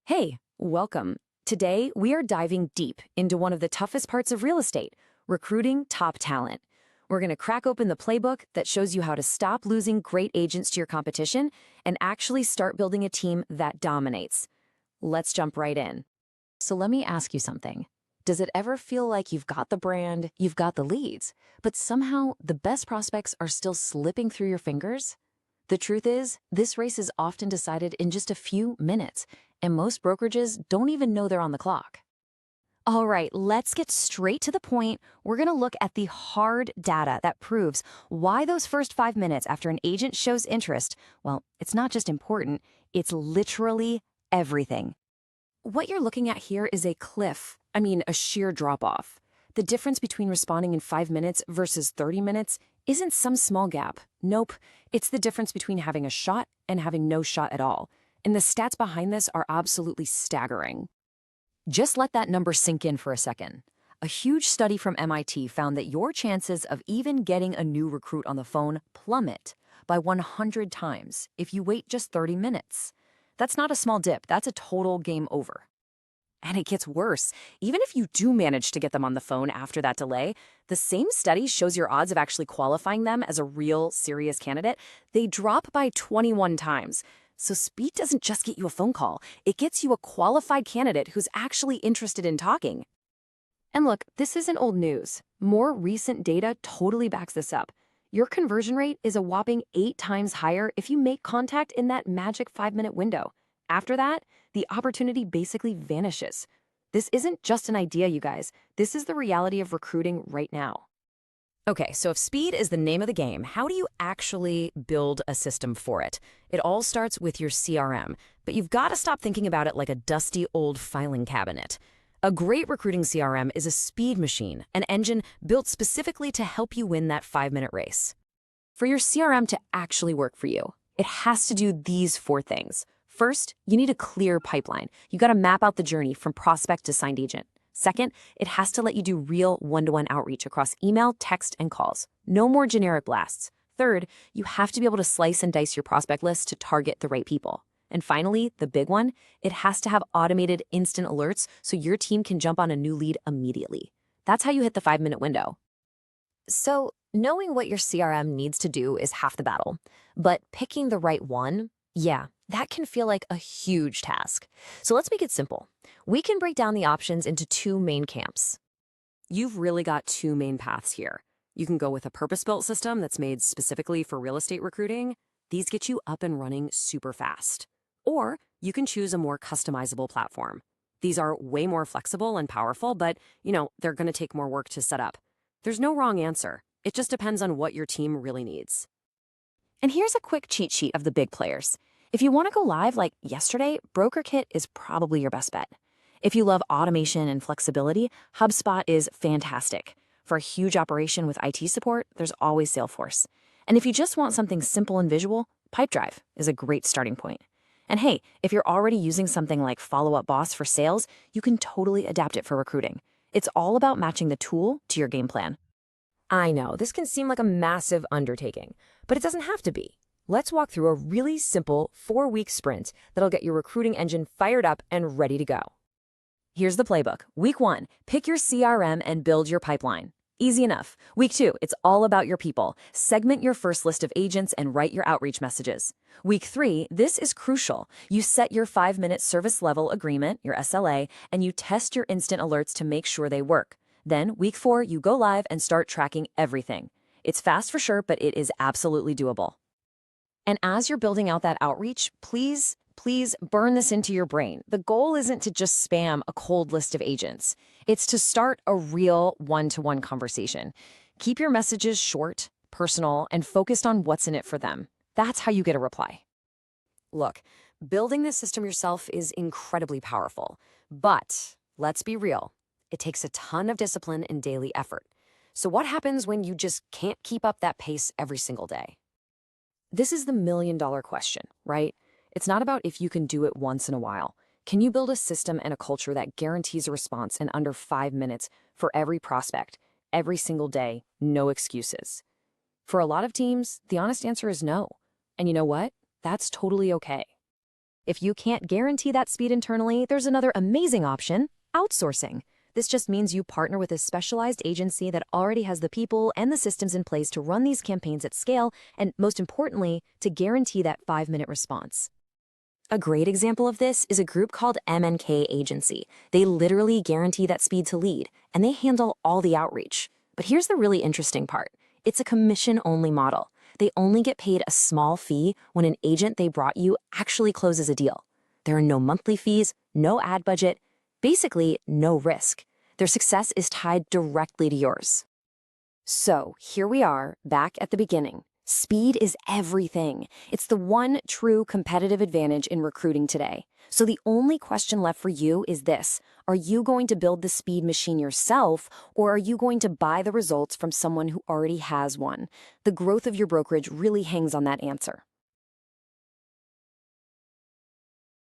Hey, welcome. Today, we are diving deep into one of the toughest parts of real estate, recruiting top talent. We're going to crack open the playbook that shows you how to stop losing great agents to your competition and actually start building a team that dominates. Let's jump right in. So let me ask you something. Does it ever feel like you've got the brand, you've got the leads, but somehow the best prospects are still slipping through your fingers? The truth is, this race is often decided in just a few minutes, and most brokerages don't even know they're on the clock. All right, let's get straight to the point. We're going to look at the hard data that proves why those first 5 minutes after an agent shows interest, well, it's not just important, it's literally everything. What you're looking at here is a cliff, a sheer drop-off. The difference between responding in 5 minutes versus 30 minutes isn't some small gap. Nope, it's the difference between having a shot and having no shot at all. And the stats behind this are absolutely staggering. Just let that number sink in for a second. A huge study from MIT found that your chances of even getting a new recruit on the phone plummet by 100 times if you wait just 30 minutes. That's not a small dip, that's a total game over. And it gets worse. Even if you do manage to get them on the phone after that delay, the same study shows your odds of actually qualifying them as a real, serious candidate. They drop by 21 times. So speed doesn't just get you a phone call. It gets you a qualified candidate who's actually interested in talking. And look, this isn't old news. More recent data totally backs this up. Your conversion rate is a whopping 8 times higher if you make contact in that magic 5-minute window. After that, the opportunity basically vanishes. This isn't just an idea, you guys. This is the reality of recruiting right now. Okay, so if speed is the name of the game, how do you actually build a system for it? It all starts with your CRM, but you've got to stop thinking about it like a dusty old filing cabinet. A great recruiting CRM is a speed machine, an engine built specifically to help you win that 5-minute race. For your CRM to actually work for you, it has to do these 4 things. First, you need a clear pipeline. You got to map out the journey from prospect to signed agent. Second, it has to let you do real one-to-one outreach across email, text, and calls. No more generic blasts. Third, you have to be able to slice and dice your prospect list to target the right people. And finally, the big one, it has to have automated instant alerts so your team can jump on a new lead immediately. That's how you hit the 5-minute window. So, knowing what your CRM needs to do is half the battle. But picking the right one, yeah, that can feel like a huge task. So let's make it simple. We can break down the options into 2 main camps. You've really got 2 main paths here. You can go with a purpose-built system that's made specifically for real estate recruiting. These get you up and running super fast. Or you can choose a more customizable platform. These are way more flexible and powerful, but, they're going to take more work to set up. There's no wrong answer. It just depends on what your team really needs. And here's a quick cheat sheet of the big players. If you want to go live like yesterday, BrokerKit is probably your best bet. If you love automation and flexibility, HubSpot is fantastic. For a huge operation with IT support, there's always Salesforce. And if you just want something simple and visual, Pipedrive is a great starting point. And hey, if you're already using something like Follow Up Boss for sales, you can totally adapt it for recruiting. It's all about matching the tool to your game plan. I know, this can seem like a massive undertaking, but it doesn't have to be. Let's walk through a really simple 4-week sprint that'll get your recruiting engine fired up and ready to go. Here's the playbook. Week 1, pick your CRM and build your pipeline. Easy enough. Week 2, it's all about your people. Segment your first list of agents and write your outreach messages. Week 3, this is crucial. You set your 5-minute service level agreement, your SLA, and you test your instant alerts to make sure they work. Then, week 4, you go live and start tracking everything. It's fast for sure, but it is absolutely doable. And as you're building out that outreach, please burn this into your brain. The goal isn't to just spam a cold list of agents. It's to start a real one-to-one conversation. Keep your messages short, personal, and focused on what's in it for them. That's how you get a reply. Look, building this system yourself is incredibly powerful, but let's be real. It takes a ton of discipline and daily effort. So what happens when you just can't keep up that pace every single day? This is the million-dollar question, right? It's not about if you can do it once in a while. Can you build a system and a culture that guarantees a response in under 5 minutes for every prospect, every single day, no excuses? For a lot of teams, the honest answer is no. And you know what? That's totally okay. If you can't guarantee that speed internally, there's another amazing option: outsourcing. This just means you partner with a specialized agency that already has the people and the systems in place to run these campaigns at scale, and most importantly, to guarantee that 5-minute response. A great example of this is a group called MNKY Agency. They literally guarantee that speed to lead, and they handle all the outreach. But here's the really interesting part. It's a commission-only model. They only get paid a small fee when an agent they brought you actually closes a deal. There are no monthly fees, no ad budget, basically no risk. Their success is tied directly to yours. So here we are, back at the beginning. Speed is everything. It's the one true competitive advantage in recruiting today. So the only question left for you is this: are you going to build the speed machine yourself, or are you going to buy the results from someone who already has one? The growth of your brokerage really hangs on that answer.